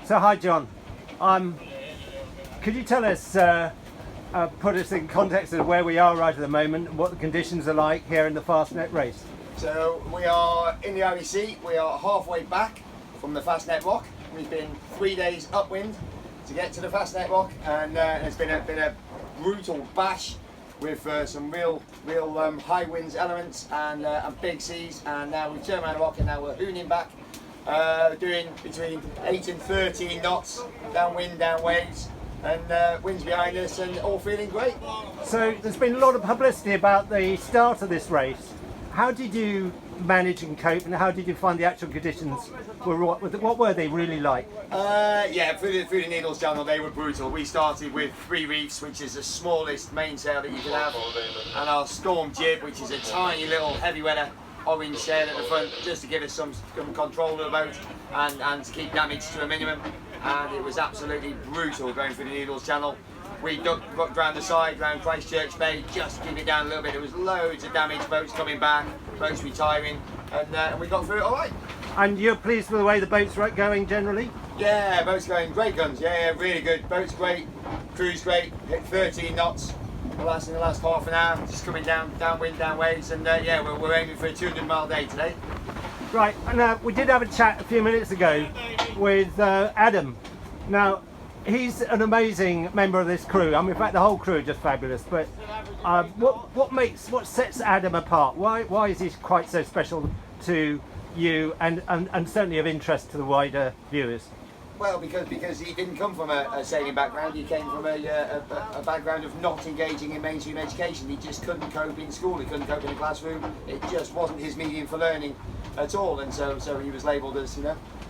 So hi John, could you tell us, put us in context of where we are right at the moment, what the conditions are like here in the Fastnet Race? So we are in the Irish Sea, we are halfway back from the Fastnet Rock. We've been 3 days upwind to get to the Fastnet Rock, and it's been a brutal bash with some real high winds elements and big seas, and now we've turned around the rock and now we're hooning back, doing between 8 and 13 knots, downwind, down waves, and winds behind us, and all feeling great. So there's been a lot of publicity about the start of this race. How did you manage and cope, and how did you find the actual conditions? What were they really like? Yeah, through the Needles Channel, they were brutal. We started with 3 reefs, which is the smallest mainsail that you can have, and our storm jib, which is a tiny little heavy weather orange sail at the front, just to give us some control of the boat and to keep damage to a minimum. And it was absolutely brutal going through the Needles Channel. We ducked round the side, round Christchurch Bay, just to keep it down a little bit. There was loads of damage, boats coming back, boats retiring, and we got through it all right. And you're pleased with the way the boat's going generally? Yeah, boat's going great guns. Yeah, really good. Boat's great, crew's great. Hit 13 knots in the last half an hour, just coming downwind, down waves, and yeah, we're aiming for a 200-mile day today. Right, and we did have a chat a few minutes ago with Adam. Now, he's an amazing member of this crew. I mean, in fact, the whole crew are just fabulous. But what sets Adam apart? Why is he quite so special to you, and certainly of interest to the wider viewers? Well, because he didn't come from a sailing background. He came from a background of not engaging in mainstream education. He just couldn't cope in school. He couldn't cope in the classroom. It just wasn't his medium for learning at all. And so he was labelled as,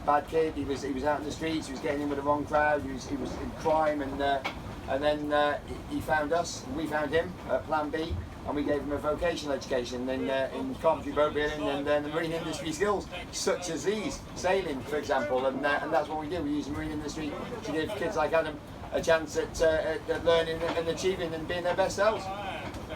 bad kid. He was out in the streets. He was getting in with the wrong crowd. He was in crime. And then he found us. And we found him at Plan B. And we gave him a vocational education in carpentry, boat building, and the marine industry skills, such as these, sailing, for example. And that's what we do. We use the marine industry to give kids like Adam a chance at learning and achieving and being their best selves.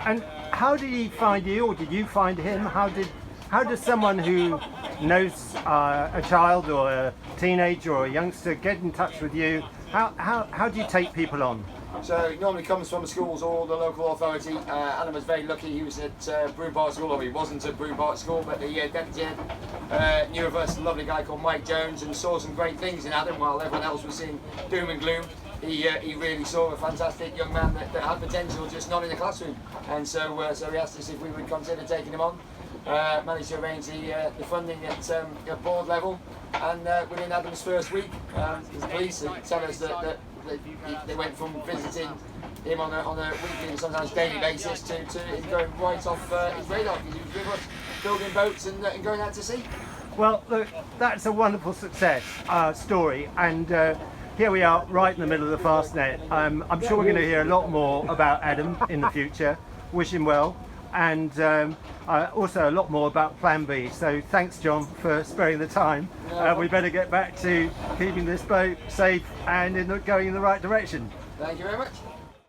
And how did he find you, or did you find him? How does someone who knows a child or a teenager or a youngster get in touch with you? How do you take people on? So it normally comes from the schools or the local authority. Adam was very lucky. He was at Broome Park School, or he wasn't at Broome Park School, but the deputy head knew of us, a lovely guy called Mike Jones, and saw some great things in Adam while everyone else was seeing doom and gloom. He really saw a fantastic young man that had potential, just not in the classroom. And so he asked us if we would consider taking him on. Managed to arrange the funding at board level, and within Adam's first week, the police tell us that they went from visiting him on a weekly and sometimes daily basis to him going right off his radar, because he was pretty much building boats and going out to sea. Well, look, that's a wonderful success story, and here we are right in the middle of the Fastnet. I'm sure we're going to hear a lot more about Adam in the future. Wish him well, and also a lot more about Plan B. So thanks, John, for sparing the time. We better get back to keeping this boat safe and going in the right direction. Thank you very much.